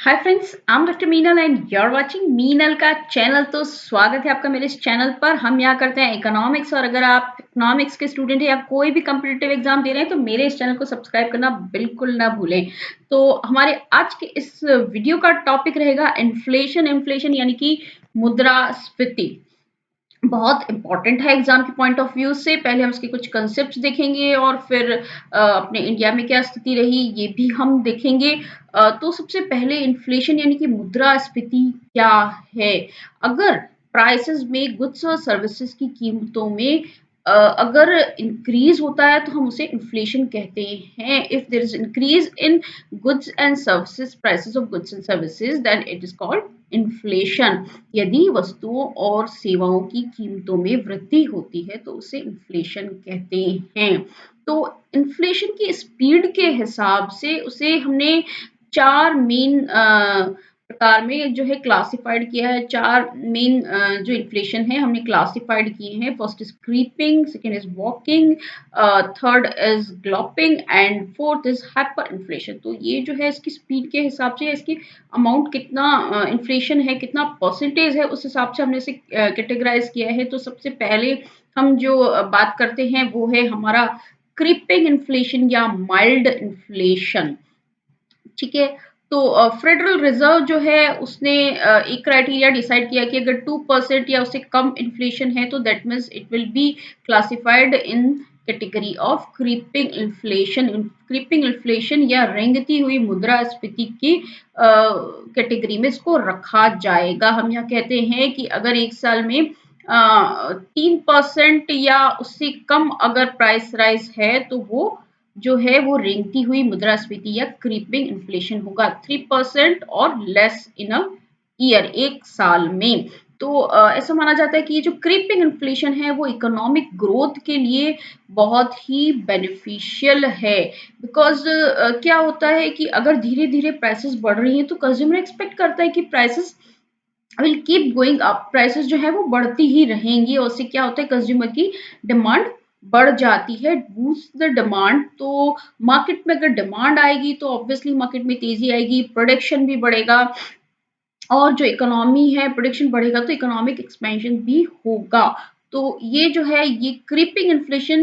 Hi friends, I am doctor Meenal and you are watching Meenal का channel. तो स्वागत है आपका मेरे इस चैनल पर। हम यहाँ करते हैं इकोनॉमिक्स, और अगर आप इकोनॉमिक्स के स्टूडेंट हैं या कोई भी कम्पिटिटिव एग्जाम दे रहे हैं तो मेरे इस चैनल को सब्सक्राइब करना बिल्कुल ना भूलें। तो हमारे आज के इस वीडियो का टॉपिक रहेगा इन्फ्लेशन। इन्फ्लेशन यानी कि मुद्रास्फीति। बहुत इंपॉर्टेंट है एग्जाम के पॉइंट ऑफ व्यू से। पहले हम इसके कुछ कंसेप्ट देखेंगे और फिर अपने इंडिया में क्या स्थिति रही ये भी हम देखेंगे। तो सबसे पहले इन्फ्लेशन यानी कि मुद्रास्फीति क्या है। अगर प्राइसेस में गुड्स और सर्विसेज की कीमतों में अगर इंक्रीज होता है तो हम उसे इन्फ्लेशन कहते हैं। If there is increase in goods and services, prices of goods and services, then it is called inflation. यदि वस्तुओं और सेवाओं की कीमतों में वृद्धि होती है तो उसे इन्फ्लेशन कहते हैं। तो इन्फ्लेशन की स्पीड के हिसाब से उसे हमने चार मेन प्रकार में जो है क्लासिफाइड किया है। चार मेन जो इन्फ्लेशन है हमने क्लासिफाइड किए हैं। First is creeping, second is walking, third is galloping and fourth is hyper inflation. तो ये जो है इसकी स्पीड के हिसाब से, इसकी अमाउंट कितना इन्फ्लेशन है, कितना परसेंटेज है, उस हिसाब से हमने इसे कैटेगराइज किया है। तो सबसे पहले हम जो बात करते हैं वो है हमारा क्रीपिंग इन्फ्लेशन या माइल्ड इन्फ्लेशन। ठीक है। तो फेडरल रिजर्व जो है उसने एक क्राइटेरिया डिसाइड किया कि अगर 2% या उससे कम इन्फ्लेशन है तो that means it will be classified in category of creeping inflation. Creeping inflation या रेंगती हुई मुद्रास्फीति की कैटेगरी में इसको रखा जाएगा। हम यहाँ कहते हैं कि अगर एक साल में 3% या उससे कम अगर प्राइस राइज है तो वो जो है वो रेंगती हुई मुद्रास्फीति या क्रीपिंग इन्फ्लेशन होगा। 3% और लेस इन अ ईयर, एक साल में। तो ऐसा माना जाता है कि ये जो क्रीपिंग इन्फ्लेशन है वो इकोनॉमिक ग्रोथ के लिए बहुत ही बेनिफिशियल है। बिकॉज क्या होता है कि अगर धीरे धीरे प्राइसेस बढ़ रही हैं तो कंज्यूमर एक्सपेक्ट करता है कि prices will keep going up. Prices जो है वो बढ़ती ही रहेंगी और उससे क्या होता है, कंज्यूमर की डिमांड बढ़ जाती है। Boost the demand. तो मार्केट में अगर डिमांड आएगी तो ऑब्वियसली मार्केट में तेजी आएगी, प्रोडक्शन भी बढ़ेगा, और जो इकोनॉमी है प्रोडक्शन बढ़ेगा तो इकोनॉमिक एक्सपेंशन भी होगा। तो ये जो है ये क्रीपिंग इन्फ्लेशन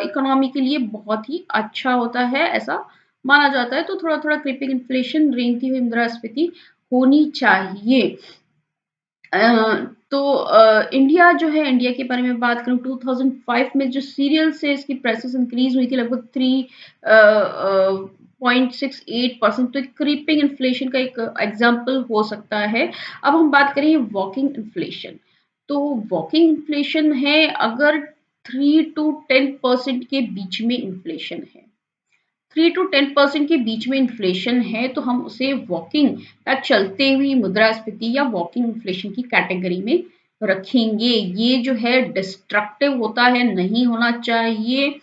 इकोनॉमी के लिए बहुत ही अच्छा होता है, ऐसा माना जाता है। तो थोड़ा थोड़ा क्रीपिंग इन्फ्लेशन, रेंगती हुई मुद्रास्फीति होनी चाहिए। तो इंडिया जो है, इंडिया के बारे में बात करूँ, 2005 में जो सीरियल से इसकी प्राइसेस इंक्रीज हुई थी लगभग 3.68%। तो क्रीपिंग इन्फ्लेशन का एक एग्जाम्पल हो सकता है। अब हम बात करें वॉकिंग इन्फ्लेशन। तो वॉकिंग इन्फ्लेशन है अगर 3 to 10% के बीच में इन्फ्लेशन है, 3 to 10% के बीच में इन्फ्लेशन है तो हम उसे वॉकिंग या चलते हुई मुद्रास्फीति या वॉकिंग इन्फ्लेशन की कैटेगरी में रखेंगे। ये जो है डिस्ट्रक्टिव होता है, नहीं होना चाहिए।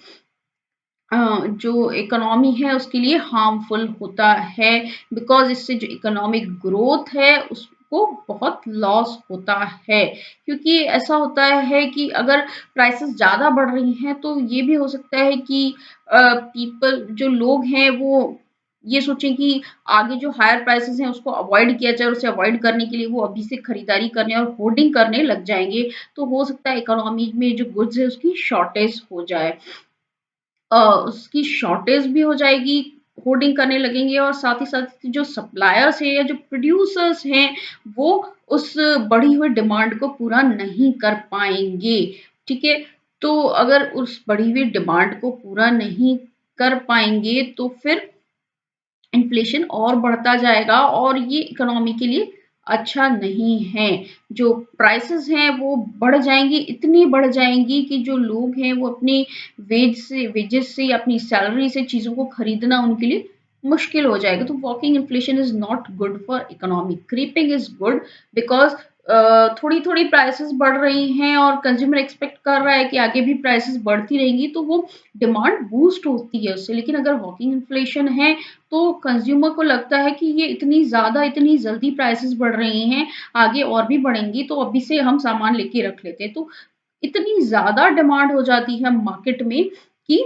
जो इकोनॉमी है उसके लिए हार्मफुल होता है, बिकॉज इससे जो इकोनॉमिक ग्रोथ है उसको बहुत लॉस होता है। क्योंकि ऐसा होता है कि अगर प्राइसेस ज़्यादा बढ़ रही हैं तो ये भी हो सकता है कि पीपल, जो लोग हैं, वो ये सोचें कि आगे जो हायर प्राइसेस हैं उसको अवॉइड किया जाए, और उसे अवॉइड करने के लिए वो अभी से खरीदारी करने और होर्डिंग करने लग जाएंगे। तो हो सकता है इकोनॉमी में जो गुड्स है उसकी शॉर्टेज हो जाए, उसकी शॉर्टेज भी हो जाएगी, होर्डिंग करने लगेंगे, और साथ ही साथ जो सप्लायर्स हैं या जो प्रोड्यूसर्स हैं वो उस बढ़ी हुई डिमांड को पूरा नहीं कर पाएंगे। ठीक है। तो अगर उस बढ़ी हुई डिमांड को पूरा नहीं कर पाएंगे तो फिर इन्फ्लेशन और बढ़ता जाएगा और ये इकोनॉमी के लिए अच्छा नहीं है। जो प्राइसेस हैं वो बढ़ जाएंगी, इतनी बढ़ जाएंगी कि जो लोग हैं वो अपनी वेजेस से या अपनी सैलरी से चीज़ों को खरीदना उनके लिए मुश्किल हो जाएगा। तो walking inflation is not good for economy. Creeping is good because थोड़ी थोड़ी प्राइसेस बढ़ रही हैं और कंज्यूमर एक्सपेक्ट कर रहा है कि आगे भी प्राइसेस बढ़ती रहेंगी तो वो डिमांड बूस्ट होती है उससे। लेकिन अगर वॉकिंग इन्फ्लेशन है तो कंज्यूमर को लगता है कि ये इतनी ज़्यादा, इतनी जल्दी प्राइसेस बढ़ रही हैं, आगे और भी बढ़ेंगी तो अभी से हम सामान लेके रख लेते हैं। तो इतनी ज़्यादा डिमांड हो जाती है मार्केट में कि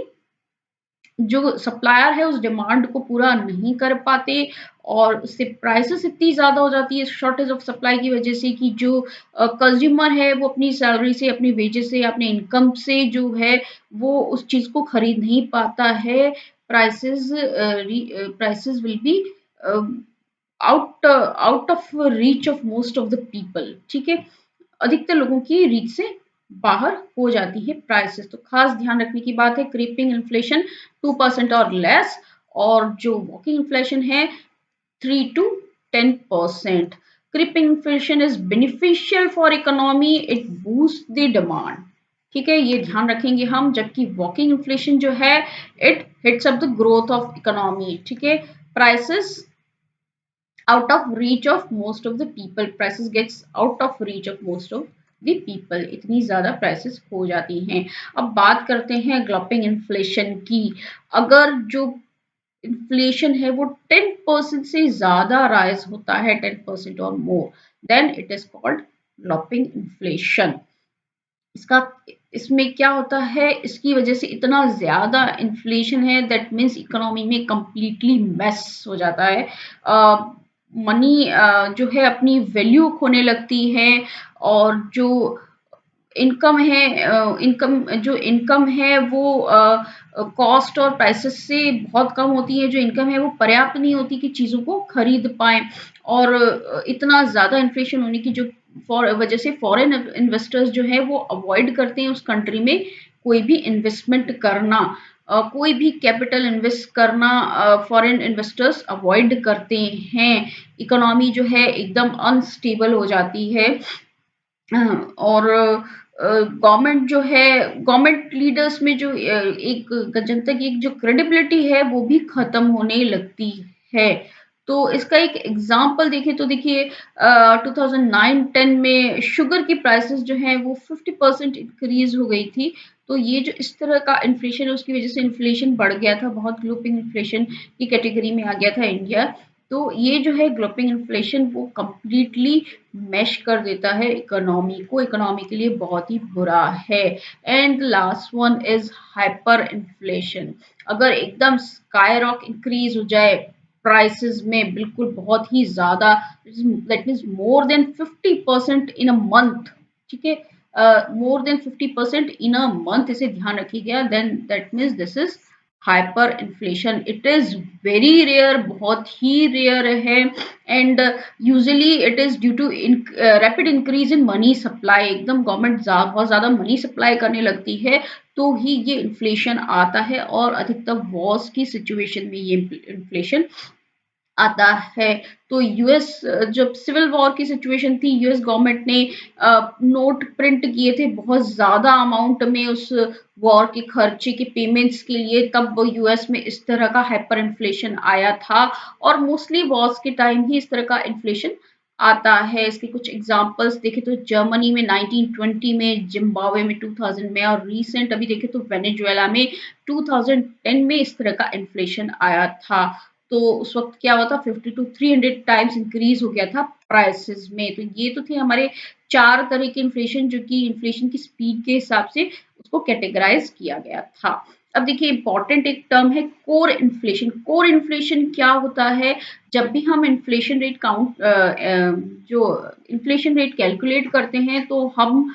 जो सप्लायर है उस डिमांड को पूरा नहीं कर पाते और उससे प्राइसेस इतनी ज़्यादा हो जाती है शॉर्टेज ऑफ सप्लाई की वजह से कि जो कंज्यूमर है वो अपनी सैलरी से, अपनी वेजेस से, अपने इनकम से जो है वो उस चीज़ को खरीद नहीं पाता है। Prices will be out of reach of most of the people, ठीक है। अधिकतर लोगों की रीच से बाहर हो जाती है प्राइसेस। तो खास ध्यान रखने की बात है, क्रीपिंग इन्फ्लेशन 2% और लेस, और जो वॉकिंग इन्फ्लेशन है 3 to 10%। Creeping inflation is beneficial for economy, it boost the demand, ठीक है, ये ध्यान रखेंगे हम। जबकि वॉकिंग इन्फ्लेशन जो है it hits up the growth of economy, ठीक है। Prices out of reach of most of the people, prices gets out of reach of most of the people, इतनी ज़्यादा प्राइसेस हो जाती हैं। अब बात करते हैं ग्लोपिंग इन्फ्लेशन की। अगर जो इन्फ्लेशन है वो 10% से ज़्यादा राइज होता है, 10% और more, then it is called galloping inflation. इसका इसमें क्या होता है, इसकी वजह से इतना ज़्यादा इन्फ्लेशन है दैट मीन्स इकोनॉमी में कंप्लीटली मेस हो जाता है। मनी जो है अपनी वैल्यू खोने लगती है, और जो इनकम है इनकम है वो कॉस्ट और प्राइसेस से बहुत कम होती है। जो इनकम है वो पर्याप्त नहीं होती कि चीज़ों को खरीद पाएँ, और इतना ज़्यादा इन्फ्लेशन होने की जो वजह से फॉरेन इन्वेस्टर्स जो है वो अवॉइड करते हैं उस कंट्री में कोई भी इन्वेस्टमेंट करना, कोई भी कैपिटल इन्वेस्ट करना फॉरेन इन्वेस्टर्स अवॉइड करते हैं। इकोनॉमी जो है एकदम अनस्टेबल हो जाती है। और गवर्नमेंट जो है, गवर्नमेंट लीडर्स में जो एक जनता की एक जो क्रेडिबिलिटी है वो भी खत्म होने लगती है। तो इसका एक एग्जांपल देखें तो देखिए 2009-10 में शुगर की प्राइसेस जो हैं वो 50% इंक्रीज हो गई थी। तो ये जो इस तरह का इन्फ्लेशन है उसकी वजह से इन्फ्लेशन बढ़ गया था, बहुत ग्लोपिंग इन्फ्लेशन की कैटेगरी में आ गया था इंडिया। तो ये जो है ग्लोपिंग इन्फ्लेशन वो कंप्लीटली मैश कर देता है इकोनॉमी को, इकोनॉमी के लिए बहुत ही बुरा है। And last one is hyper inflation. अगर एकदम स्काई रॉक इंक्रीज हो जाए प्राइसेस में, बिल्कुल बहुत ही ज्यादा, that means more than 50% in a month, ठीक है, more than 50% in a month, इसे ध्यान रखिएगा, then that means this is hyper inflation. It is very rare, बहुत ही रेयर है। And usually it is due to rapid increase in money supply. एकदम government बहुत ज्यादा मनी सप्लाई करने लगती है तो ही ये इन्फ्लेशन आता है, और अधिकतर वॉर्स की सिचुएशन में ये इन्फ्लेशन आता है। तो यूएस जब सिविल वॉर की सिचुएशन थी, यूएस गवर्नमेंट ने नोट प्रिंट किए थे बहुत ज्यादा अमाउंट में उस वॉर के खर्चे के पेमेंट्स के लिए, तब यूएस में इस तरह का हाइपर इन्फ्लेशन आया था। और मोस्टली वॉर्स के टाइम ही इस तरह का इन्फ्लेशन आता है। इसके कुछ एग्जांपल्स देखें तो जर्मनी में 1920 में, जिम्बाब्वे में 2000 में, और रिसेंट अभी देखें तो वेनेजुएला में 2010 में इस तरह का इन्फ्लेशन आया था। तो उस वक्त क्या हुआ था, 50 to 300 टाइम्स इंक्रीज हो गया था प्राइसेस में। तो ये तो थे हमारे 4 तरह के इन्फ्लेशन, जो कि इन्फ्लेशन की स्पीड के हिसाब से उसको कैटेगराइज किया गया था। अब देखिए इंपॉर्टेंट एक टर्म है कोर इन्फ्लेशन। कोर इन्फ्लेशन क्या होता है, जब भी हम इन्फ्लेशन रेट जो इन्फ्लेशन रेट कैलकुलेट करते हैं तो हम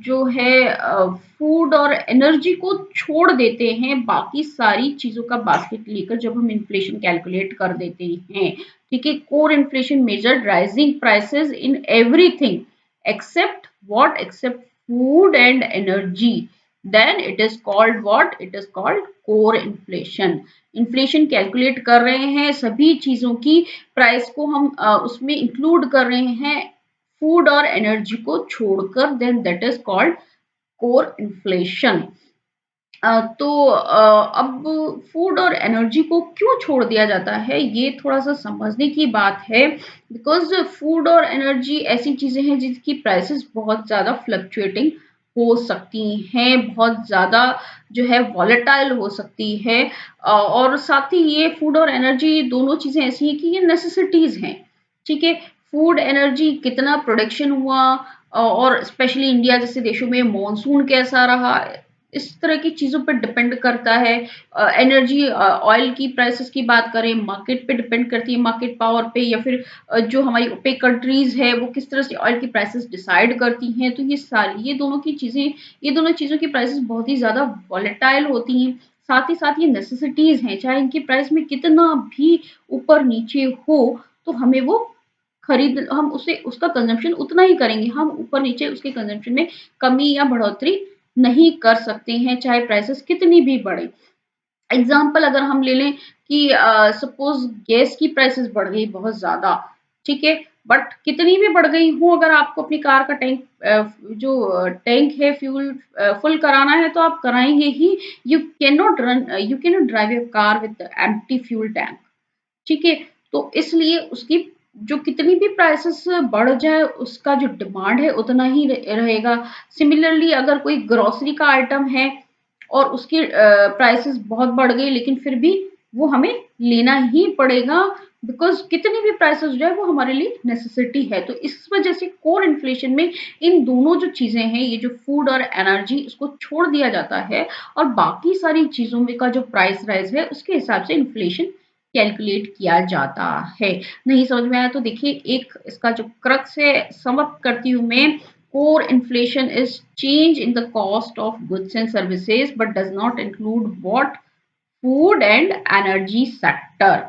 जो है फूड और एनर्जी को छोड़ देते हैं, बाकी सारी चीजों का बास्केट लेकर जब हम इन्फ्लेशन कैलकुलेट कर देते हैं, ठीक है। Core inflation measured rising prices in everything except what, except food and energy, then it is called what, it is called core inflation. Inflation calculate कर रहे हैं, सभी चीजों की प्राइस को हम उसमें इंक्लूड कर रहे हैं, फूड और एनर्जी को छोड़कर, then that is called core inflation. तो अब फूड और एनर्जी को क्यों छोड़ दिया जाता है, ये थोड़ा सा समझने की बात है। बिकॉज फूड और एनर्जी ऐसी चीजें हैं जिसकी प्राइसेस बहुत ज्यादा फ्लक्चुएटिंग हो सकती हैं, बहुत ज्यादा जो है वॉलेटाइल हो सकती है। और साथ ही ये फूड और एनर्जी दोनों चीजें ऐसी हैं कि ये नेसेसिटीज हैं, ठीक है। फूड एनर्जी कितना प्रोडक्शन हुआ, और स्पेशली इंडिया जैसे देशों में मॉनसून कैसा रहा, इस तरह की चीज़ों पर डिपेंड करता है। एनर्जी ऑयल की प्राइसेस की बात करें, मार्केट पे डिपेंड करती है, मार्केट पावर पे, या फिर जो हमारी ओपेक कंट्रीज़ है वो किस तरह से ऑयल की प्राइसेस डिसाइड करती हैं। तो ये दोनों चीज़ों की प्राइसेस बहुत ही ज़्यादा वॉलेटाइल होती हैं। साथ ही साथ ये नेसेसिटीज़ हैं, चाहे इनकी प्राइस में कितना भी ऊपर-नीचे हो, तो हमें वो हम उसे उसका कंज़म्पशन उतना ही करेंगे। हम ऊपर-नीचे उसके कंज़म्पशन में कमी या बढ़ोतरी नहीं कर सकते हैं, चाहे प्राइसेस कितनी भी बढ़े। एग्ज़ाम्पल अगर हम ले लें कि सपोज़ गैस की प्राइसेस बढ़ गई बहुत ज़्यादा, ठीक है? बट कितनी भी बढ़ गई हो, अगर आपको अपनी कार का टैंक है फ्यूल फुल कराना है तो आप कराएँगे ही। You can not drive your car with empty fuel tank. ठीक है? तो इसलिए उसकी जो कितनी भी प्राइसेस बढ़ जाए, उसका जो डिमांड है उतना ही रहेगा। सिमिलरली अगर कोई ग्रोसरी का आइटम है और उसकी प्राइसेस बहुत बढ़ गई, लेकिन फिर भी वो हमें लेना ही पड़ेगा, बिकॉज़ कितनी भी प्राइसेस हो जाए वो हमारे लिए नेसेसिटी है। तो इस वजह से कोर इन्फ्लेशन में इन दोनों जो चीज़ें हैं, ये जो फूड और एनर्जी, इसको छोड़ दिया जाता है और बाकी सारी चीज़ों में का जो प्राइस राइज़ है उसके हिसाब से इन्फ्लेशन कैलकुलेट किया जाता है। नहीं समझ में आया तो देखिए, एक इसका जो क्रक्स है, सम अप करती हूँ मैं। Core inflation is change in the cost of goods and services but does not include what food and energy sector.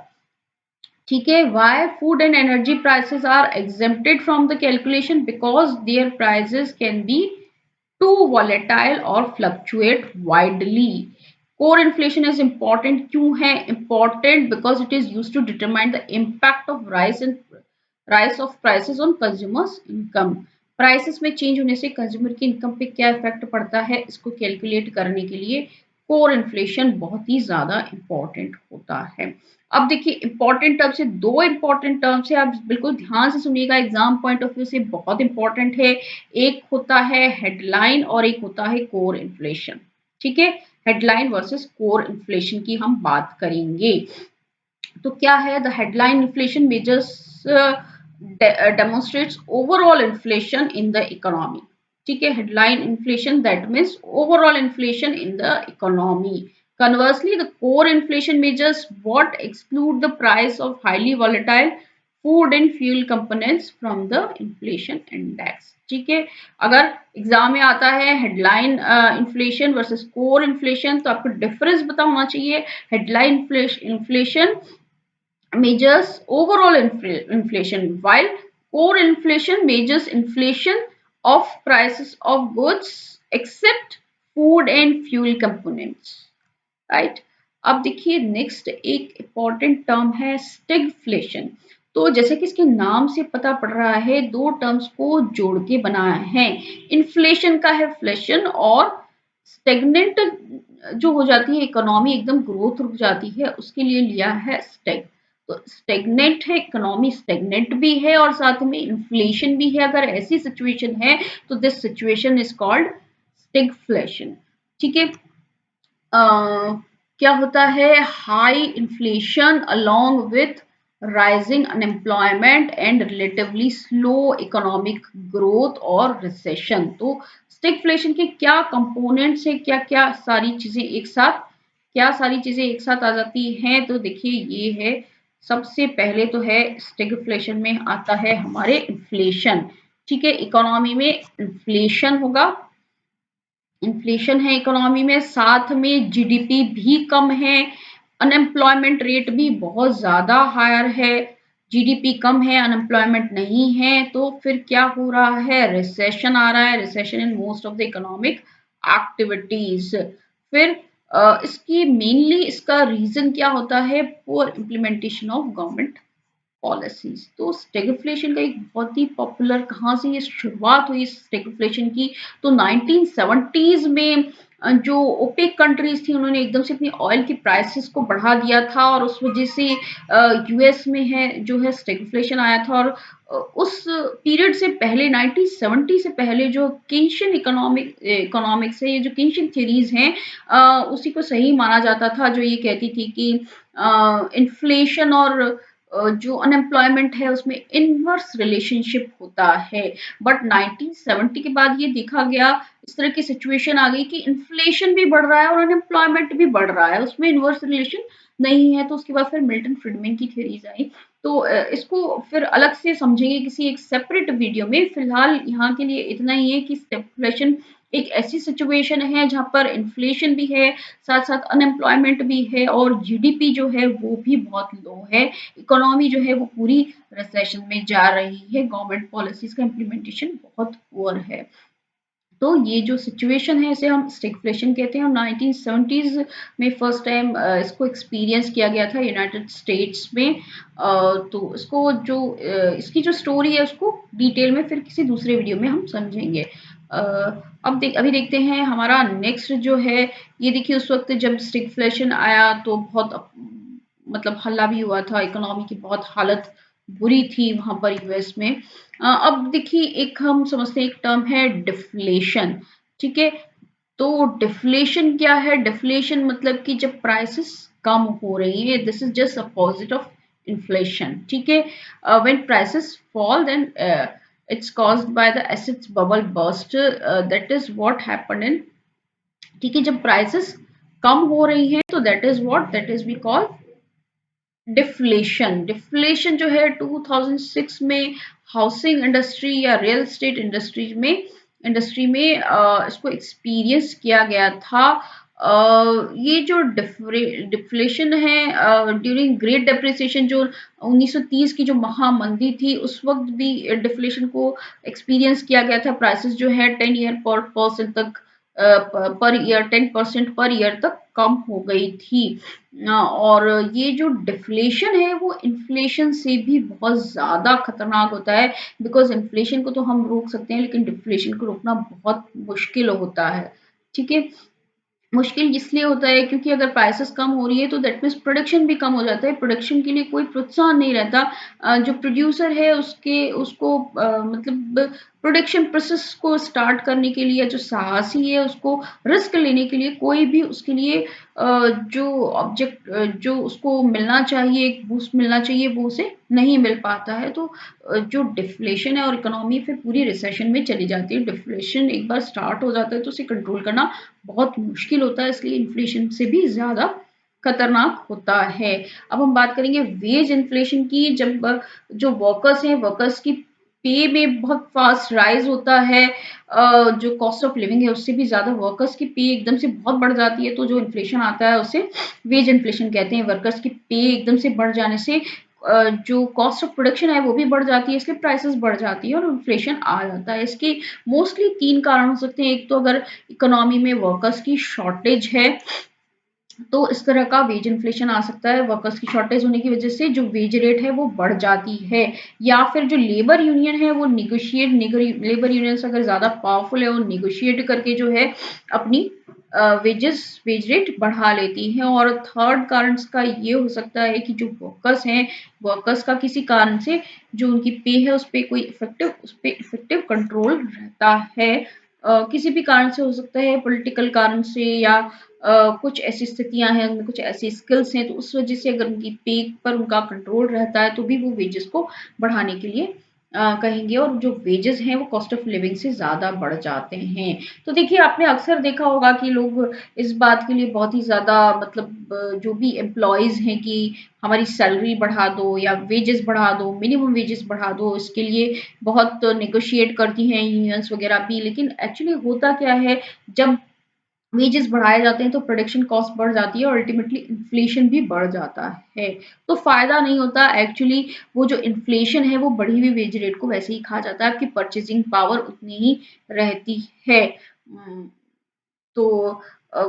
ठीक है, why food and energy prices are exempted from the calculation because their prices can be too volatile or fluctuate widely. Core inflation is important. क्यों है important? Because it is used to determine the impact of rise of prices on consumers income. Prices में change होने से consumer की income पे क्या effect पड़ता है, इसको कैलकुलेट करने के लिए कोर इन्फ्लेशन बहुत ही ज्यादा इंपॉर्टेंट होता है। अब देखिए, इंपॉर्टेंट टर्म से दो इंपॉर्टेंट टर्म्स है, आप बिल्कुल ध्यान से सुनिएगा, एग्जाम पॉइंट ऑफ व्यू से बहुत इंपॉर्टेंट है। एक होता है हेडलाइन और एक होता है कोर इन्फ्लेशन। ठीक है, हेडलाइन वर्सेस कोर इन्फ्लेशन की हम बात करेंगे। तो क्या है, the headline inflation measures demonstrates overall inflation in the economy. ठीक है, headline inflation that means overall inflation in the economy. Conversely, the core inflation measures what exclude the price of highly volatile food and fuel components from the inflation index. ठीक है, अगर exam में आता है headline inflation versus core inflation, तो आपको difference पता होना चाहिए। Headline inflation measures overall inflation, while core inflation measures inflation of prices of goods except food and fuel components. Right, अब देखिए नेक्स्ट एक इम्पॉर्टेंट टर्म है स्टिगफ्लेशन। तो जैसे कि इसके नाम से पता पड़ रहा है, दो टर्म्स को जोड़ के बनाया है। इन्फ्लेशन का है फ्लेशन, और स्टेगनेंट जो हो जाती है इकोनॉमी, एकदम ग्रोथ रुक जाती है, उसके लिए लिया है स्टेग। तो स्टेगनेंट है इकोनॉमी, स्टेगनेंट भी है और साथ में इन्फ्लेशन भी है। अगर ऐसी सिचुएशन है तो दिस सिचुएशन इज कॉल्ड स्टिगफ्लेशन। ठीक है, क्या होता है, high inflation along with rising unemployment and relatively slow economic growth और रिसेशन। तो स्टिगफ्लेशन के क्या कंपोनेंट्स है, क्या सारी चीजें एक साथ आ जाती हैं, तो देखिए ये है। सबसे पहले तो है, स्टिगफ्लेशन में आता है हमारे इन्फ्लेशन। ठीक है, इकोनॉमी में इन्फ्लेशन होगा, इन्फ्लेशन है इकोनॉमी में, साथ में जीडीपी भी कम है, अनएम्प्लॉयमेंट रेट भी बहुत ज्यादा हायर है। जीडीपी कम है, अनएम्प्लॉयमेंट नहीं है, तो फिर क्या हो रहा है, रिसेशन आ रहा है, recession in most of the economic activities. फिर इसकी मेनली इसका रीजन क्या होता है, poor implementation of government policies. तो स्टेगफ्लेशन का एक बहुत ही पॉपुलर, कहाँ से ये शुरुआत हुई स्टेगफ्लेशन की, तो 1970s में जो ओपेक कंट्रीज थी, उन्होंने एकदम से अपनी ऑयल की प्राइसेस को बढ़ा दिया था, और उस वजह से यूएस में है जो है स्टेगफ्लेशन आया था। और उस पीरियड से पहले, 1970 से पहले, जो केंशियन इकोनॉमिक्स है, ये जो केंशियन थ्योरीज हैं, उसी को सही माना जाता था, जो ये कहती थी कि इन्फ्लेशन और जो अनएम्प्लॉयमेंट है उसमें इनवर्स रिलेशनशिप होता है। बट 1970 के बाद ये देखा गया, इस तरह की सिचुएशन आ गई कि इन्फ्लेशन भी बढ़ रहा है और अनएम्प्लॉयमेंट भी बढ़ रहा है, उसमें इनवर्स रिलेशन नहीं है। तो उसके बाद फिर मिल्टन फ्रीडमैन की थ्योरीज आई। तो इसको फिर अलग से समझेंगे किसी एक सेपरेट वीडियो में। फिलहाल यहाँ के लिए इतना ही है कि स्टेगफ्लेशन एक ऐसी सिचुएशन है जहाँ पर इन्फ्लेशन भी है, साथ साथ अनएम्प्लॉयमेंट भी है, और जीडीपी जो है वो भी बहुत लो है। इकोनॉमी जो है वो पूरी रिसेशन में जा रही है, गवर्नमेंट पॉलिसीज का इम्प्लीमेंटेशन बहुत पुअर है। तो ये जो सिचुएशन है इसे हम स्टैगफ्लेशन कहते हैं, और 1970s में फर्स्ट टाइम इसको एक्सपीरियंस किया गया था यूनाइटेड स्टेट्स में। तो इसको जो इसकी जो स्टोरी है उसको डिटेल में फिर किसी दूसरे वीडियो में हम समझेंगे। अ, अभी देखते हैं हमारा नेक्स्ट जो है। ये देखिए, उस वक्त जब स्टैगफ्लेशन आया तो बहुत मतलब हल्ला भी हुआ था, इकोनॉमी की बहुत हालत बुरी थी वहां पर यूएस में। अब देखिए, एक हम समझते हैं, एक टर्म है डिफ्लेशन। ठीक है, तो डिफ्लेशन क्या है? डिफ्लेशन मतलब कि जब प्राइसेस कम हो रही है, this is just opposite of inflation. ठीक है, when prices fall then it's caused by the assets bubble burst, that is what happened in. ठीक है, जब प्राइसेस कम हो रही हैं तो that is we call deflation. Deflation जो है 2006 में हाउसिंग इंडस्ट्री या रियल एस्टेट इंडस्ट्री में इसको एक्सपीरियंस किया गया था। ये जो डिफ्लेशन है ड्यूरिंग ग्रेट डेप्रिसिएशन, जो 1930 की जो महामंदी थी, उस वक्त भी डिफ्लेशन को एक्सपीरियंस किया गया था। प्राइसेस जो है 10% तक पर ईयर 10% पर ईयर तक कम हो गई थी। और ये जो डिफ्लेशन है वो इन्फ्लेशन से भी बहुत ज़्यादा खतरनाक होता है। बिकॉज इन्फ्लेशन को तो हम रोक सकते हैं, लेकिन डिफ्लेशन को रोकना बहुत मुश्किल होता है। ठीक है, मुश्किल इसलिए होता है क्योंकि अगर प्राइसेस कम हो रही है तो दैट मीन्स प्रोडक्शन भी कम हो जाता है। प्रोडक्शन के लिए कोई प्रोत्साहन नहीं रहता। जो प्रोड्यूसर है उसको मतलब प्रोडक्शन प्रोसेस को स्टार्ट करने के लिए, जो साहसी है उसको रिस्क लेने के लिए, कोई भी उसके लिए जो उसको मिलना चाहिए, एक बूस्ट मिलना चाहिए, वो उसे नहीं मिल पाता है। तो जो डिफ्लेशन है और इकोनॉमी फिर पूरी रिसेशन में चली जाती है। डिफ्लेशन एक बार स्टार्ट हो जाता है तो उसे कंट्रोल करना बहुत मुश्किल होता है, इसलिए इन्फ्लेशन से भी ज़्यादा खतरनाक होता है। अब हम बात करेंगे वेज इन्फ्लेशन की। जब जो वर्कर्स हैं, वर्कर्स की पे में बहुत फास्ट राइज होता है, जो कॉस्ट ऑफ लिविंग है उससे भी ज़्यादा वर्कर्स की पे एकदम से बहुत बढ़ जाती है, तो जो इन्फ्लेशन आता है उसे वेज इन्फ्लेशन कहते हैं। वर्कर्स की पे एकदम से बढ़ जाने से जो कॉस्ट ऑफ प्रोडक्शन है वो भी बढ़ जाती है, इसलिए प्राइसेस बढ़ जाती है और इन्फ्लेशन आ जाता है। इसके मोस्टली 3 कारण हो सकते हैं। एक तो अगर इकोनॉमी में वर्कर्स की शॉर्टेज है तो इस तरह का वेज इन्फ्लेशन आ सकता है। वर्कर्स की शॉर्टेज होने की वजह से जो वेज रेट है वो बढ़ जाती है, या फिर जो लेबर यूनियन है वो लेबर यूनियंस अगर ज़्यादा पावरफुल है, वो निगोशिएट करके जो है अपनी वेज रेट बढ़ा लेती हैं। और थर्ड कारण इसका ये हो सकता है कि जो वर्कर्स हैं, वर्कर्स का किसी कारण से जो उनकी पे है उस पे इफेक्टिव कंट्रोल रहता है। किसी भी कारण से हो सकता है, पॉलिटिकल कारण से, या कुछ ऐसी स्थितियां हैं, उनमें कुछ ऐसी स्किल्स हैं, तो उस वजह से अगर उनकी पे पर उनका कंट्रोल रहता है तो भी वो वेजेस को बढ़ाने के लिए कहेंगे, और जो वेजेस हैं वो कॉस्ट ऑफ लिविंग से ज़्यादा बढ़ जाते हैं। तो देखिए, आपने अक्सर देखा होगा कि लोग इस बात के लिए बहुत ही ज़्यादा मतलब जो भी एम्प्लॉयज़ हैं कि हमारी सैलरी बढ़ा दो या वेजेस बढ़ा दो, मिनिमम वेजेस बढ़ा दो, इसके लिए बहुत नेगोशिएट करती हैं यूनियंस वगैरह भी। लेकिन एक्चुअली होता क्या है, जब वेजेस बढ़ाए जाते हैं तो प्रोडक्शन कॉस्ट बढ़ जाती है और अल्टीमेटली इन्फ्लेशन भी बढ़ जाता है। तो फायदा नहीं होता एक्चुअली। वो जो इन्फ्लेशन है वो बढ़ी हुई वेज रेट को वैसे ही खा जाता है, आपकी परचेजिंग पावर उतनी ही रहती है। तो अ,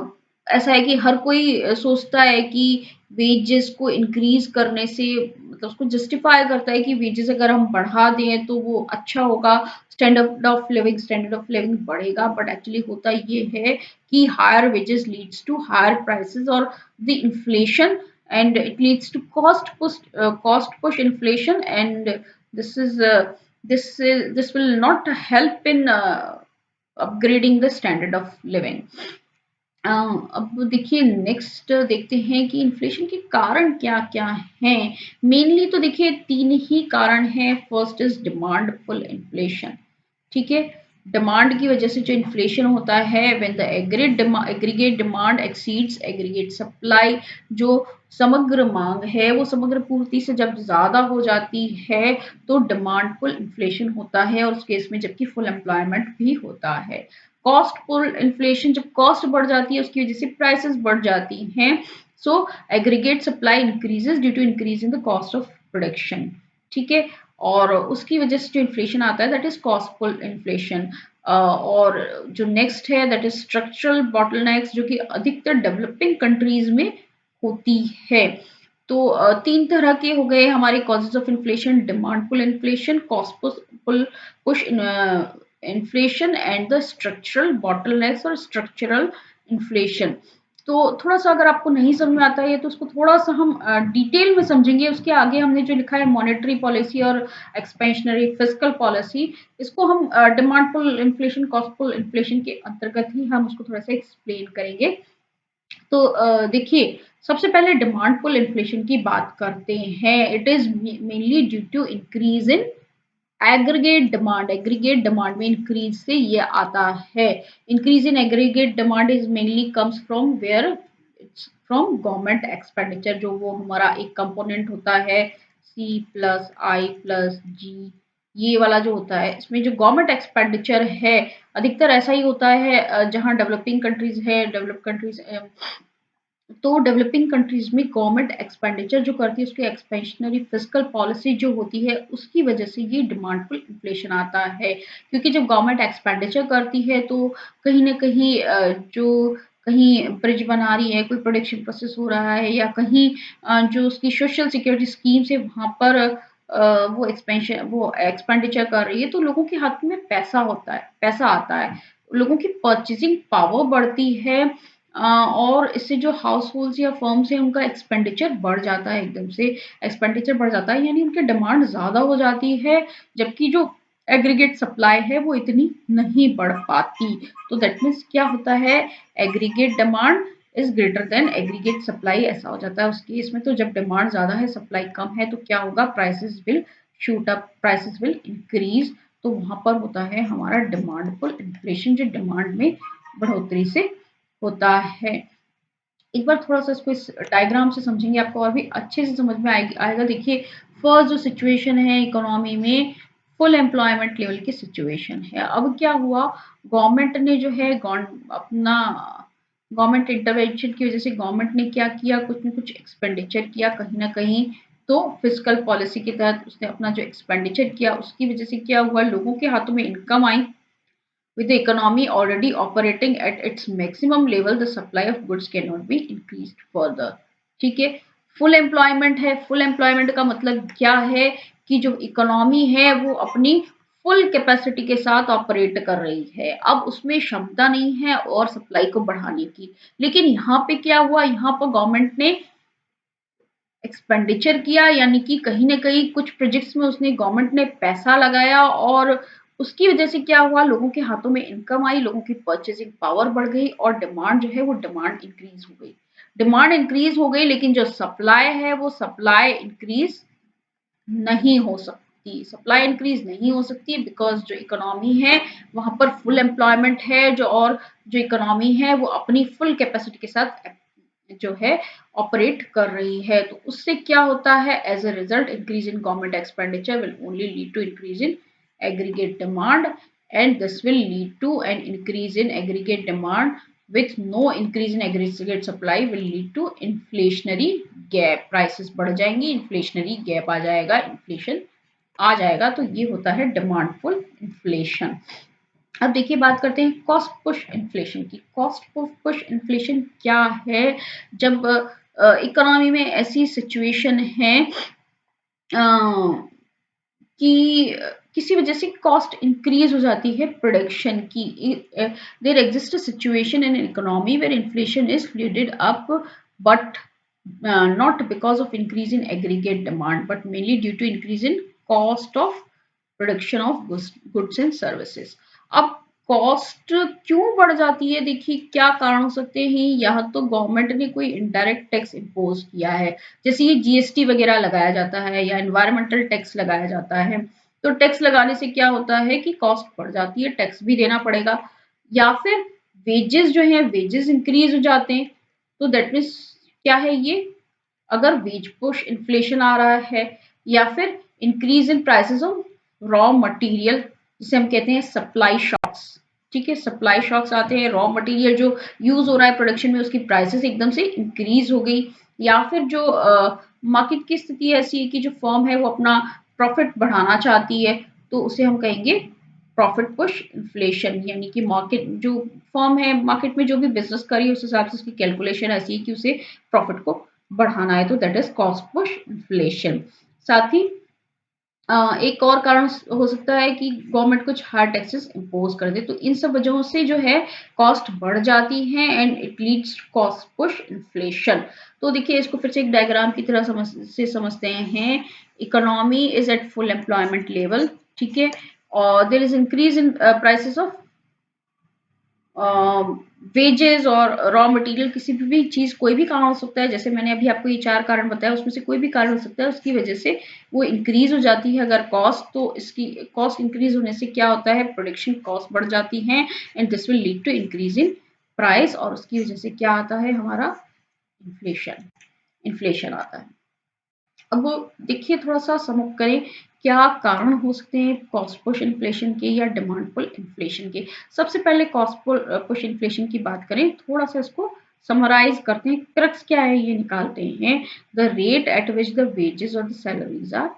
ऐसा है कि हर कोई सोचता है कि वेजेस को इंक्रीज करने से, मतलब उसको जस्टिफाई करता है कि वेजेस अगर हम बढ़ा दें तो वो अच्छा होगा, स्टैंडर्ड ऑफ लिविंग बढ़ेगा। बट एक्चुअली होता ये है कि higher wages leads to higher prices और the inflation, and it leads to cost push inflation, and this is this will not help in upgrading the standard of living. अब देखिए next देखते हैं कि इन्फ्लेशन के कारण क्या-क्या हैं। मेनली तो देखिए 3 ही कारण हैं। First is demand pull inflation, ठीक है? डिमांड की वजह से जो इन्फ्लेशन होता है when the aggregate demand exceeds aggregate supply, जो समग्र माँग है वो समग्र पूर्ति से जब ज़्यादा हो जाती है तो डिमांड पुल इन्फ्लेशन होता है, और उस केस में जबकि फुल एम्प्लॉयमेंट भी होता है। कॉस्ट पुल इन्फ्लेशन, जब कॉस्ट बढ़ जाती है उसकी वजह से प्राइसेस बढ़ जाती हैं। So aggregate supply increases due to increase in the cost of production, ठीक है? और उसकी वजह से जो इन्फ्लेशन आता है that is cost pull inflation. और जो नेक्स्ट है दैट इज स्ट्रक्चरल बॉटलनेक्स, जो कि अधिकतर डेवलपिंग कंट्रीज में होती है। तो तीन तरह के हो गए हमारे causes of inflation: demand pull inflation, cost pull push inflation and the structural bottlenecks और स्ट्रक्चरल इन्फ्लेशन। तो थोड़ा सा अगर आपको नहीं समझ में आता है तो उसको थोड़ा सा हम डिटेल में समझेंगे। उसके आगे हमने जो लिखा है मॉनेटरी पॉलिसी और एक्सपेंशनरी फिस्कल पॉलिसी, इसको हम demand pull inflation cost pull inflation के अंतर्गत ही हम उसको थोड़ा सा एक्सप्लेन करेंगे। तो देखिए सबसे पहले डिमांड पुल इन्फ्लेशन की बात करते हैं। It is mainly due to increase in aggregate demand में इंक्रीज से ये आता है। Increase in aggregate demand is mainly comes from where, it's from government expenditure, जो वो हमारा एक कंपोनेंट होता है सी प्लस आई प्लस जी, ये वाला जो होता है इसमें जो गवर्नमेंट एक्सपेंडिचर है अधिकतर ऐसा ही होता है। जहाँ डेवलपिंग कंट्रीज है, डेवलप कंट्रीज, तो डेवलपिंग कंट्रीज में गवर्नमेंट एक्सपेंडिचर जो करती है उसकी एक्सपेंशनरी फिस्कल पॉलिसी जो होती है उसकी वजह से ये डिमांड पुल इन्फ्लेशन आता है। क्योंकि जब गवर्नमेंट एक्सपेंडिचर करती है तो कहीं ना कहीं जो कहीं ब्रिज बना रही है, कोई प्रोडक्शन प्रोसेस हो रहा है, या कहीं जो उसकी सोशल सिक्योरिटी स्कीम्स है वहाँ पर वो एक्सपेंडिचर कर रही है, तो लोगों के हाथ में पैसा होता है, पैसा आता है, लोगों की परचेजिंग पावर बढ़ती है। और इससे जो हाउस होल्ड्स या फर्म्स हैं उनका एक्सपेंडिचर बढ़ जाता है, एकदम से एक्सपेंडिचर बढ़ जाता है, यानी उनकी डिमांड ज़्यादा हो जाती है, जबकि जो एग्रीगेट सप्लाई है वो इतनी नहीं बढ़ पाती। तो दैट मीन्स क्या होता है, aggregate demand is greater than aggregate supply, ऐसा हो जाता है उस केस में। तो जब डिमांड ज़्यादा है सप्लाई कम है तो क्या होगा, prices will shoot up, prices will increase. तो वहां पर होता है हमारा डिमांड पुल इन्फ्लेशन, जो डिमांड में बढ़ोतरी से होता है। एक बार थोड़ा-सा इसको इस डायग्राम से समझेंगे, आपको और भी अच्छे से समझ में आएगा। देखिए फर्स्ट जो सिचुएशन है इकोनॉमी में, फुल एम्प्लॉयमेंट लेवल की सिचुएशन है। अब क्या हुआ, गवर्नमेंट ने जो है अपना गवर्नमेंट इंटरवेंशन की वजह से गवर्नमेंट ने क्या किया, कुछ न कुछ एक्सपेंडिचर किया कहीं न कहीं। तो फिस्कल पॉलिसी के तहत उसने अपना जो एक्सपेंडिचर किया उसकी वजह से क्या हुआ, लोगों के हाथों में income I. With the economy already operating at its maximum level, the supply of goods cannot be increased further. ठीक है, फुल एम्प्लॉयमेंट है। फुल एम्प्लॉयमेंट का मतलब क्या है कि जो इकोनॉमी है वो अपनी फुल कैपेसिटी के साथ ऑपरेट कर रही है, अब उसमें क्षमता नहीं है और सप्लाई को बढ़ाने की। लेकिन यहाँ पे क्या हुआ, यहाँ पर गवर्नमेंट ने एक्सपेंडिचर किया, यानी कि कहीं न कहीं कुछ प्रोजेक्ट्स में उसने गवर्नमेंट ने पैसा लगाया, और उसकी वजह से क्या हुआ, लोगों के हाथों में इनकम आई, लोगों की परचेजिंग पावर बढ़ गई और डिमांड जो है वो डिमांड इंक्रीज हो गई। डिमांड इंक्रीज हो गई लेकिन जो सप्लाई है वो सप्लाई इंक्रीज नहीं हो सकती, सप्लाई इंक्रीज नहीं हो सकती, बिकॉज जो इकोनॉमी है वहां पर फुल एम्प्लॉयमेंट है, जो और जो इकोनॉमी है वो अपनी फुल कैपेसिटी के साथ जो है ऑपरेट कर रही है। तो उससे क्या होता है, as a result increase in government expenditure will only lead to increase in aggregate demand, and this will lead to an increase in aggregate demand with no increase in aggregate supply will lead to inflationary gap, prices बढ़ जाएंगी, inflationary gap आ जाएगा, inflation आ जाएगा। तो ये होता है demand pull inflation. अब देखिए बात करते हैं कॉस्ट पुश इन्फ्लेशन की। कॉस्ट पुश इन्फ्लेशन क्या है, जब इकोनॉमी में ऐसी सिचुएशन है कि किसी वजह से कॉस्ट इंक्रीज हो जाती है प्रोडक्शन की। There exist a situation in economy where inflation is leaded up, but not because of increase in aggregate demand but mainly due to increase in cost of production of goods and services. अब cost क्यों बढ़ जाती है? देखिए क्या कारण हो सकते हैं। या तो गवर्नमेंट ने कोई इनडायरेक्ट टैक्स इम्पोज किया है, जैसे ये जीएसटी वगैरह लगाया जाता है या एनवायरमेंटल टैक्स लगाया जाता है। तो टैक्स लगाने से क्या होता है कि कॉस्ट बढ़ जाती है, टैक्स भी देना पड़ेगा। या फिर वेजेस जो है, वेजेस इंक्रीज हो जाते हैं। तो दैट मीन्स क्या है ये, अगर वेज पुश इन्फ्लेशन आ रहा है, या फिर increase in prices of raw material, जिसे हम कहते हैं सप्लाई शॉक्स। ठीक है, सप्लाई शॉक्स आते हैं, रॉ मटेरियल जो यूज हो रहा है प्रोडक्शन में उसकी प्राइसेस एकदम से इंक्रीज हो गई। या फिर जो मार्केट की स्थिति ऐसी है कि जो फर्म है वो अपना प्रॉफिट बढ़ाना चाहती है, तो उसे हम कहेंगे प्रॉफिट पुश इन्फ्लेशन। यानी कि मार्केट जो फर्म है मार्केट में जो भी बिजनेस करी उस हिसाब से उसकी कैलकुलेशन ऐसी है कि उसे प्रॉफिट को बढ़ाना है, तो that is cost push inflation. साथ ही एक और कारण हो सकता है कि गवर्नमेंट कुछ हार्ड टैक्सेस इम्पोज कर दे, तो इन सब वजहों से जो है कॉस्ट बढ़ जाती है and it Leeds cost push inflation. तो देखिए इसको फिर से एक डायग्राम की तरह समझते हैं। Economy is at full employment level, ठीक है, और there is increase in prices of wages और रॉ मटेरियल, किसी भी चीज कोई भी कारण हो सकता है। जैसे मैंने अभी आपको ये 4 कारण बताया, उसमें से कोई भी कारण हो सकता है, उसकी वजह से वो इंक्रीज हो जाती है अगर कॉस्ट। तो इसकी कॉस्ट इंक्रीज होने से क्या होता है, प्रोडक्शन कॉस्ट बढ़ जाती है and this will lead to increase in price, और उसकी वजह से क्या आता है हमारा इन्फ्लेशन, इन्फ्लेशन आता है। अब देखिए थोड़ा सा समझ करें क्या कारण हो सकते हैं कॉस्ट पुश इन्फ्लेशन के या डिमांड पुल इन्फ्लेशन के। सबसे पहले कॉस्ट पुश इन्फ्लेशन की बात करें, थोड़ा सा इसको समराइज करते हैं, क्रक्स क्या है ये निकालते हैं। The rate at which the wages और द सैलरीज आर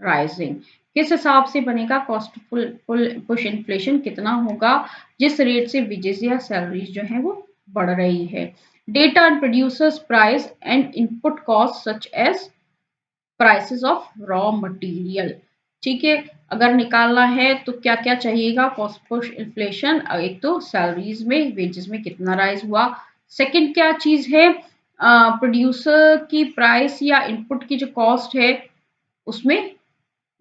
राइजिंग, किस हिसाब से बनेगा कॉस्ट पुश इन्फ्लेशन, कितना होगा जिस रेट से वेजेस या सैलरीज जो है वो बढ़ रही है। Data and producers price and input cost such as prices of raw material. ठीक है, अगर निकालना है तो क्या क्या चाहिएगा, कॉस्ट पुश इन्फ्लेशन, एक तो सैलरीज में वेजेस में कितना राइज हुआ। सेकंड क्या चीज है, प्रोड्यूसर की प्राइस या इनपुट की जो कॉस्ट है उसमें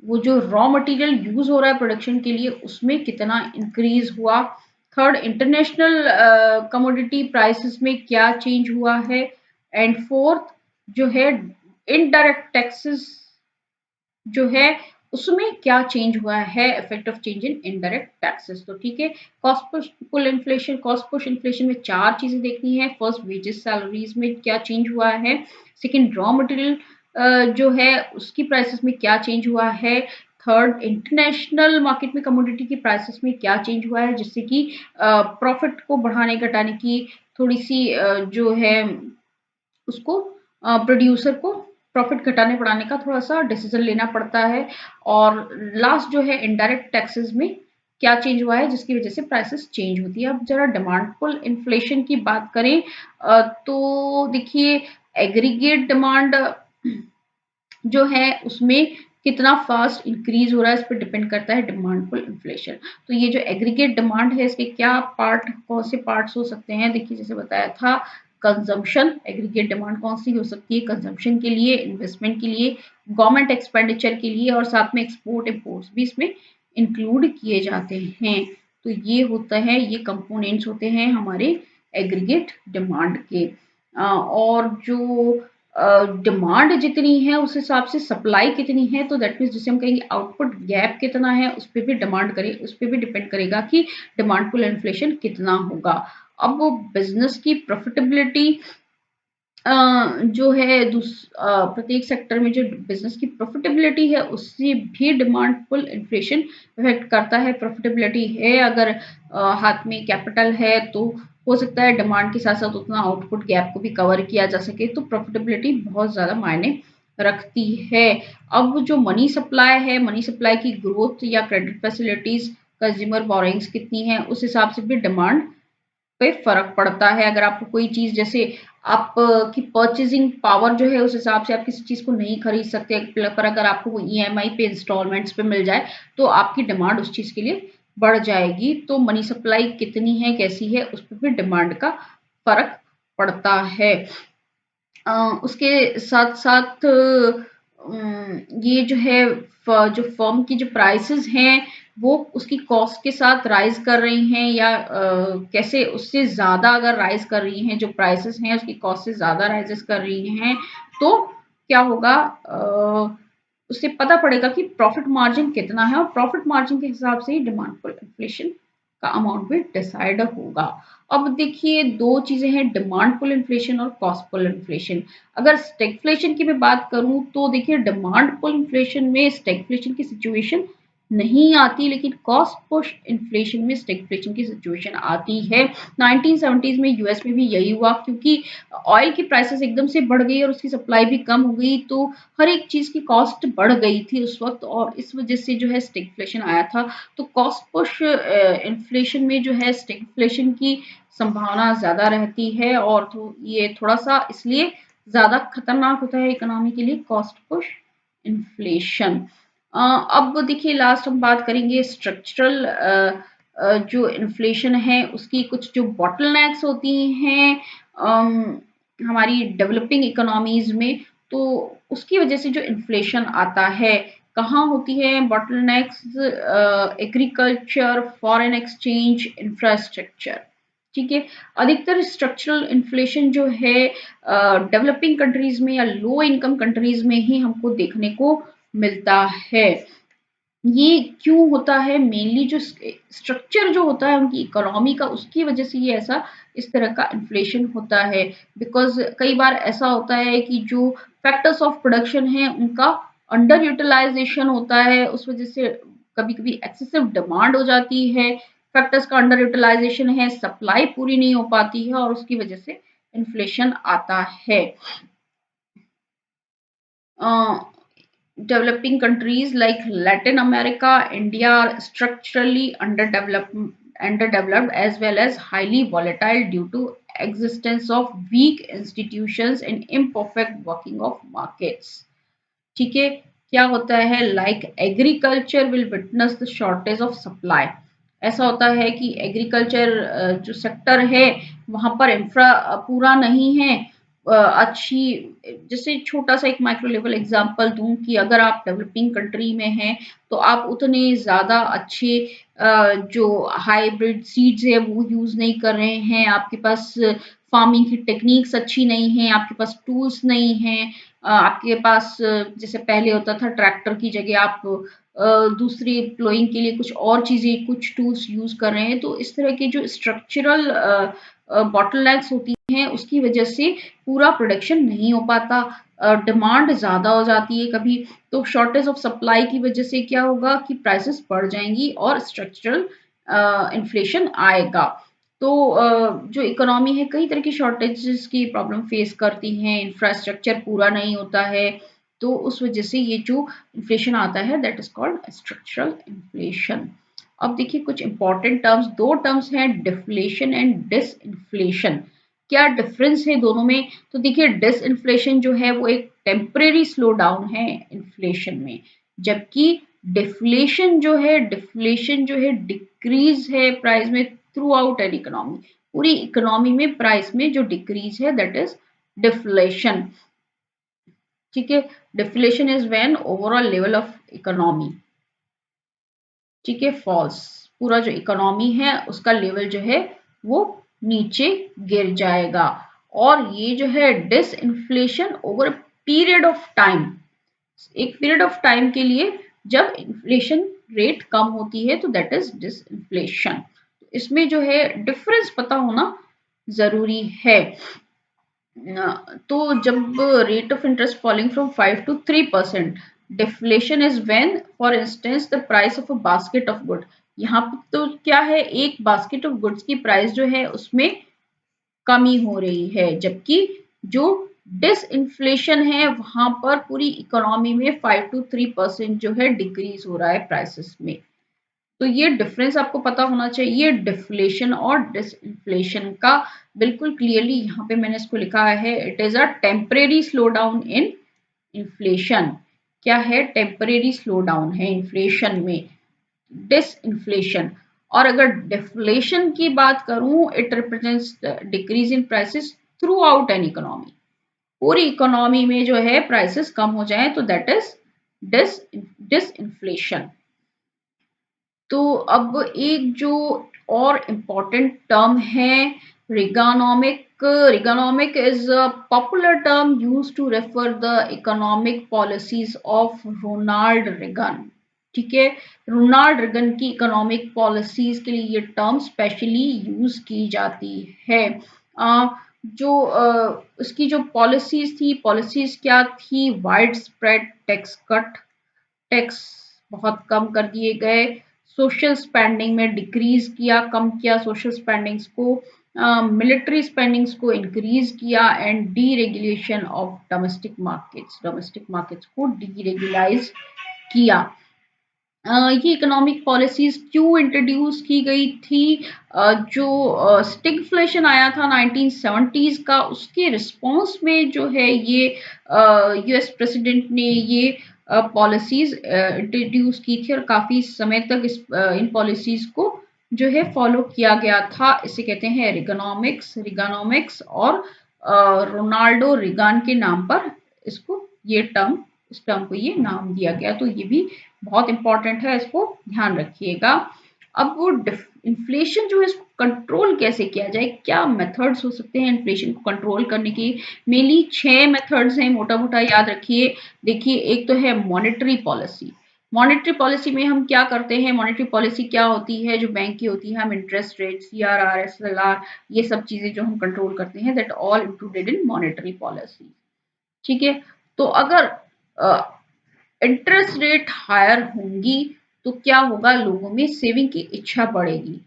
वो जो रॉ मटेरियल यूज हो रहा है प्रोडक्शन के लिए उसमें कितना इंक्रीज हुआ। थर्ड, इंटरनेशनल कमोडिटी प्राइसेस में क्या चेंज हुआ है। एंड फोर्थ जो है इनडायरेक्ट टैक्सेस जो है उसमें क्या चेंज हुआ है, effect of change in indirect taxes. तो ठीक है, cost pull inflation, cost push inflation में 4 चीजें देखनी है। फर्स्ट, वेजेस सैलरीज में क्या चेंज हुआ है। सेकंड, रॉ मटेरियल जो है उसकी प्राइसेस में क्या चेंज हुआ है। थर्ड, इंटरनेशनल मार्केट में कमोडिटी की प्राइसेस में क्या चेंज हुआ है, जिससे कि प्रॉफिट को बढ़ाने घटाने की थोड़ी सी जो है उसको प्रोड्यूसर को प्रॉफिट घटाने बढ़ाने का थोड़ा सा डिसीजन लेना पड़ता है। और लास्ट जो है इनडायरेक्ट टैक्सेस में क्या चेंज हुआ है जिसकी वजह से प्राइसेस चेंज होती है। अब जरा डिमांड पुल इन्फ्लेशन की बात करें तो देखिए एग्रीगेट डिमांड जो है उसमें कितना फास्ट इंक्रीज हो रहा है इस पर डिपेंड करता है डिमांड पुल इन्फ्लेशन। तो ये जो एग्रीगेट डिमांड है इसके क्या पार्ट, कौन से पार्ट्स हो सकते हैं, देखिए जैसे बताया था कंजम्पशन, एग्रीगेट डिमांड कौन सी हो सकती है, कंजम्पशन के लिए, इन्वेस्टमेंट के लिए, गवर्नमेंट एक्सपेंडिचर के लिए, और साथ में एक्सपोर्ट इम्पोर्ट्स भी इसमें इंक्लूड किए जाते हैं। तो ये होता है, ये कंपोनेंट्स होते हैं हमारे एग्रीगेट डिमांड के। और जो डिमांड जितनी है उस हिसाब से सप्लाई कितनी है, तो दैट मीन्स जिसे हम कहेंगे आउटपुट गैप कितना है, उस पर भी डिमांड करे, उस पर भी डिपेंड करेगा कि डिमांड पुल इन्फ्लेशन कितना होगा। अब वो बिजनेस की प्रॉफिटेबिलिटी जो है प्रत्येक सेक्टर में जो बिजनेस की प्रॉफिटेबिलिटी है उससे भी डिमांड पुल इन्फ्लेशन इफेक्ट करता है। प्रॉफिटेबिलिटी है अगर हाथ में कैपिटल है तो हो सकता है डिमांड के साथ साथ उतना आउटपुट गैप को भी कवर किया जा सके, तो प्रॉफिटेबिलिटी बहुत ज़्यादा मायने रखती है। अब जो मनी सप्लाई है, मनी सप्लाई की ग्रोथ या क्रेडिट फैसिलिटीज, कंज्यूमर बोरिंग्स कितनी है, उस हिसाब से भी डिमांड पे फर्क पड़ता है। अगर आपको कोई चीज जैसे आप की परचेजिंग पावर जो है उस हिसाब से आप किसी चीज को नहीं खरीद सकते, पर अगर आपको वो ईएमआई पे इंस्टॉलमेंट्स पे मिल जाए तो आपकी डिमांड उस चीज के लिए बढ़ जाएगी। तो मनी सप्लाई कितनी है, कैसी है, उस पर भी डिमांड का फर्क पड़ता है। उसके साथ साथ ये जो है जो फर्म की जो प्राइसेस हैं वो उसकी कॉस्ट के साथ राइज कर रही हैं या कैसे उससे ज़्यादा अगर राइज कर रही हैं, जो प्राइसेस हैं उसकी कॉस्ट से ज़्यादा राइजेस कर रही हैं, तो क्या होगा, उससे पता पड़ेगा कि प्रॉफिट मार्जिन कितना है और प्रॉफिट मार्जिन के हिसाब से ही डिमांड पुल इन्फ्लेशन का अमाउंट भी डिसाइड होगा। अब देखिए दो चीजें हैं, डिमांड पुल इन्फ्लेशन और कॉस्ट पुल इन्फ्लेशन। अगर स्टैगफ्लेशन की मैं बात करूं तो देखिए डिमांड पुल इन्फ्लेशन में स्टैगफ्लेशन की सिचुएशन नहीं आती, लेकिन कॉस्ट पुश इन्फ्लेशन में स्टैगफ्लेशन की सिचुएशन आती है। 1970s में यूएस में भी यही हुआ, क्योंकि ऑयल की प्राइसेस एकदम से बढ़ गई और उसकी सप्लाई भी कम हो गई, तो हर एक चीज की कॉस्ट बढ़ गई थी उस वक्त, और इस वजह से जो है स्टैगफ्लेशन आया था। तो कॉस्ट पुश इन्फ्लेशन में जो है स्टैगफ्लेशन की संभावना ज्यादा रहती है, और तो ये थोड़ा सा इसलिए ज्यादा खतरनाक होता है इकोनॉमी के लिए कॉस्ट पुश इन्फ्लेशन। अब देखिए लास्ट हम बात करेंगे स्ट्रक्चरल जो इन्फ्लेशन है उसकी कुछ जो बॉटलनेक्स होती हैं हमारी डेवलपिंग इकोनॉमीज में, तो उसकी वजह से जो इन्फ्लेशन आता है कहाँ होती है bottlenecks, agriculture, foreign exchange, infrastructure. ठीक है, अधिकतर स्ट्रक्चरल इन्फ्लेशन जो है डेवलपिंग कंट्रीज में या लो इनकम कंट्रीज में ही हमको देखने को मिलता है। ये क्यों होता है, मेनली जो स्ट्रक्चर जो होता है उनकी इकोनॉमी का, उसकी वजह से ये ऐसा इस तरह का इन्फ्लेशन होता है। बिकॉज कई बार ऐसा होता है कि जो फैक्टर्स ऑफ प्रोडक्शन है उनका अंडर यूटिलाइजेशन होता है, उस वजह से कभी कभी एक्सेसिव डिमांड हो जाती है, फैक्टर्स का अंडर यूटिलाइजेशन है, सप्लाई पूरी नहीं हो पाती है और उसकी वजह से इन्फ्लेशन आता है। Developing countries like Latin America, India are structurally underdeveloped as well as highly volatile due to existence of weak institutions and imperfect working of markets. ठीक है, क्या होता है, like agriculture will witness the shortage of supply. ऐसा होता है कि agriculture जो सेक्टर है वहां पर इंफ्रा पूरा नहीं है अच्छी। जैसे छोटा सा एक माइक्रो लेवल एग्जांपल दूं कि अगर आप डेवलपिंग कंट्री में हैं तो आप उतने ज़्यादा अच्छे जो हाइब्रिड सीड्स है वो यूज़ नहीं कर रहे हैं, आपके पास फार्मिंग की टेक्निक्स अच्छी नहीं है, आपके पास टूल्स नहीं है, आपके पास जैसे पहले होता था ट्रैक्टर की जगह आप दूसरी प्लोइंग के लिए कुछ और चीज़ें कुछ टूल्स यूज़ कर रहे हैं, तो इस तरह के जो स्ट्रक्चरल बॉटलनेक्स होती हैं उसकी वजह से पूरा प्रोडक्शन नहीं हो पाता, डिमांड ज़्यादा हो जाती है कभी, तो शॉर्टेज ऑफ सप्लाई की वजह से क्या होगा कि प्राइसेस बढ़ जाएंगी और स्ट्रक्चरल इन्फ्लेशन आएगा। तो जो इकोनॉमी है कई तरह की शॉर्टेजेस की प्रॉब्लम फेस करती हैं, इंफ्रास्ट्रक्चर पूरा नहीं होता है, तो उस वजह से ये जो इन्फ्लेशन आता है that is called structural inflation. अब देखिए कुछ इंपॉर्टेंट टर्म्स, दो टर्म्स हैं डिफ्लेशन एंड डिसइन्फ्लेशन। क्या डिफरेंस है दोनों में, तो देखिए डिसइन्फ्लेशन जो है वो एक टेम्परेरी स्लो डाउन है इन्फ्लेशन में, जबकि डिफ्लेशन जो है डिक्रीज है प्राइस में थ्रू आउट एन इकोनॉमी, पूरी इकोनॉमी में प्राइस में जो डिक्रीज है दैट इज डिफ्लेशन। ठीक है, deflation is when overall level of economy, ठीक है, फॉल्स, पूरा जो इकोनॉमी है उसका लेवल जो है वो नीचे गिर जाएगा। और ये जो है disinflation over period of time, एक पीरियड ऑफ टाइम के लिए जब इन्फ्लेशन रेट कम होती है तो दैट इज डिसइन्फ्लेशन। इसमें जो है डिफरेंस पता होना जरूरी है। तो जब rate of interest falling from 5 to 3%, deflation is when for instance the price of a basket of good, यहाँ पर तो क्या है एक बास्केट ऑफ गुड्स की प्राइस जो है उसमें कमी हो रही है, जबकि जो डिसइन्फ्लेशन है वहां पर पूरी इकोनॉमी में 5 to 3% जो है डिक्रीज हो रहा है प्राइसेस में। तो ये डिफरेंस आपको पता होना चाहिए डिफ्लेशन और डिसइन्फ्लेशन का, बिल्कुल क्लियरली यहाँ पे मैंने इसको लिखा है, it is a temporary slow down in inflation. क्या है, टेम्परेरी स्लो डाउन है इन्फ्लेशन में, डिसइन्फ्लेशन। और अगर डिफ्लेशन की बात करूं it represents decrease in prices through out an economy, पूरी इकोनॉमी में जो है प्राइसेस कम हो जाए तो दैट इज डिसइन्फ्लेशन। तो अब एक जो और इम्पोर्टेंट टर्म है Reaganomic. Reaganomic is a popular term used to refer the economic policies of Ronald Reagan. ठीक है, रोनाल्ड रेगन की इकोनॉमिक पॉलिसीज के लिए ये टर्म स्पेशली यूज की जाती है। जो उसकी जो पॉलिसीज थी, पॉलिसीज क्या थी? Wide spread tax cut, tax बहुत कम कर दिए गए, सोशल स्पेंडिंग में डिक्रीज किया, कम किया सोशल स्पेंडिंग्स को, मिलिट्री स्पेंडिंग्स को इंक्रीज किया and deregulation of domestic markets को डीरेगुलाइज किया। ये इकोनॉमिक पॉलिसीज क्यों इंट्रोड्यूस की गई थी? जो स्टिगफ्लेशन आया था 1970s का, उसके रिस्पॉन्स में जो है ये यूएस प्रेसिडेंट ने ये पॉलिसीज इंट्रोड्यूस की थी और काफी समय तक इन पॉलिसीज को जो है फॉलो किया गया था। इसे कहते हैं रिगानोमिक्स और रोनाल्डो रिगान के नाम पर इसको ये टर्म इस टर्म को ये नाम दिया गया। तो ये भी बहुत इंपॉर्टेंट है, इसको ध्यान रखिएगा। अब वो इन्फ्लेशन जो है इसको कंट्रोल कैसे किया जाए, क्या मेथड्स हो सकते हैं इन्फ्लेशन को कंट्रोल करने की? मेनली 6 मेथड्स हैं, मोटा मोटा याद रखिए। देखिए, एक तो है मॉनेटरी पॉलिसी। मॉनेटरी पॉलिसी में हम क्या करते हैं? मॉनेटरी पॉलिसी क्या होती है? जो बैंक की होती है, हम इंटरेस्ट रेट, सीआरआर, एसएलआर, ये सब चीजें जो हम कंट्रोल करते हैं, that all included in monetary policy. ठीक है, तो अगर इंटरेस्ट रेट हायर होंगी तो क्या होगा? लोगों में सेविंग की इच्छा बढ़ेगी।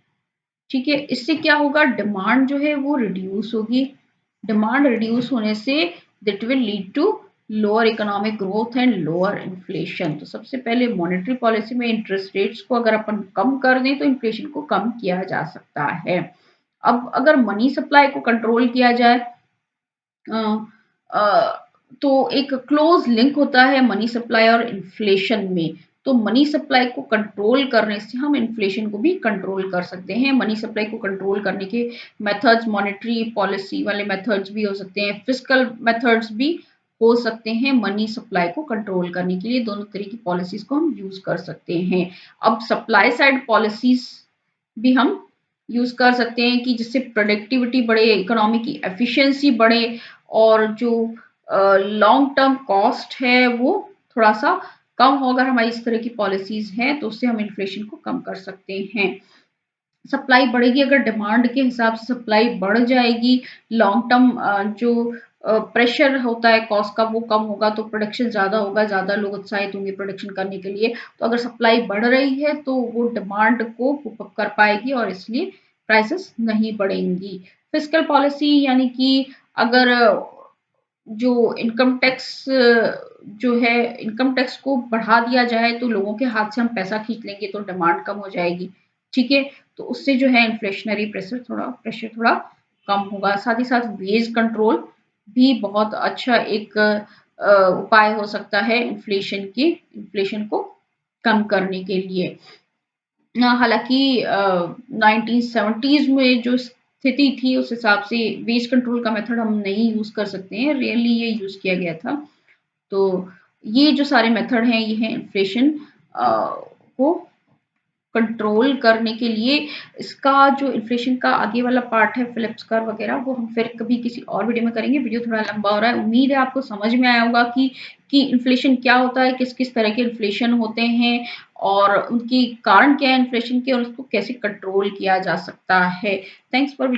ठीक है, इससे क्या होगा? डिमांड जो है वो रिड्यूस होगी। डिमांड रिड्यूस होने से that will lead to lower economic growth and lower inflation. तो सबसे पहले मॉनेटरी पॉलिसी में इंटरेस्ट रेट्स को अगर अपन कम कर दें तो इन्फ्लेशन को कम किया जा सकता है। अब अगर मनी सप्लाई को कंट्रोल किया जाए, तो एक क्लोज लिंक होता है मनी सप्लाई और इन्फ्लेशन में। तो मनी सप्लाई को कंट्रोल करने से हम इन्फ्लेशन को भी कंट्रोल कर सकते हैं। मनी सप्लाई को कंट्रोल करने के मेथड्स मॉनेटरी पॉलिसी वाले मेथड्स भी हो सकते हैं, फिस्कल मेथड्स भी हो सकते हैं। मनी सप्लाई को कंट्रोल करने के लिए दोनों तरह की पॉलिसीज को हम यूज कर सकते हैं। अब सप्लाई साइड पॉलिसीज भी हम यूज कर सकते हैं कि जिससे प्रोडक्टिविटी बढ़े, इकोनॉमी की एफिशिएंसी बढ़े और जो लॉन्ग टर्म कॉस्ट है वो थोड़ा सा कम हो। अगर हमारी इस तरह की पॉलिसीज हैं तो उससे हम इन्फ्लेशन को कम कर सकते हैं। सप्लाई बढ़ेगी, अगर डिमांड के हिसाब से सप्लाई बढ़ जाएगी, लॉन्ग टर्म जो प्रेशर होता है कॉस्ट का वो कम होगा तो प्रोडक्शन ज्यादा होगा, ज्यादा लोग उत्साहित होंगे प्रोडक्शन करने के लिए। तो अगर सप्लाई बढ़ रही है तो वो डिमांड को पुप अप कर पाएगी और इसलिए प्राइसेस नहीं बढ़ेंगी। फिस्कल पॉलिसी यानी कि अगर जो इनकम टैक्स जो है इनकम टैक्स को बढ़ा दिया जाए तो लोगों के हाथ से हम पैसा खींच लेंगे तो डिमांड कम हो जाएगी। ठीक है, तो उससे जो है इन्फ्लेशनरी प्रेशर थोड़ा कम होगा। साथ ही साथ वेज कंट्रोल भी बहुत अच्छा एक उपाय हो सकता है इन्फ्लेशन को कम करने के लिए। हालांकि 1970s में जो स्थिति थी उस हिसाब से वेज कंट्रोल का मेथड हम नहीं यूज कर सकते हैं, रियली ये यूज किया गया था। तो ये जो सारे मेथड हैं ये हैं इन्फ्लेशन को कंट्रोल करने के लिए। इसका जो इन्फ्लेशन का आगे वाला पार्ट है फिलिप्स कर्व वगैरह वो हम फिर कभी किसी और वीडियो में करेंगे। वीडियो थोड़ा लंबा हो रहा है, उम्मीद है आपको समझ में आया होगा कि इन्फ्लेशन क्या होता है, किस किस तरह के इन्फ्लेशन होते हैं और उनकी कारण क्या है इन्फ्लेशन के और उसको कैसे कंट्रोल किया जा सकता है। Thanks for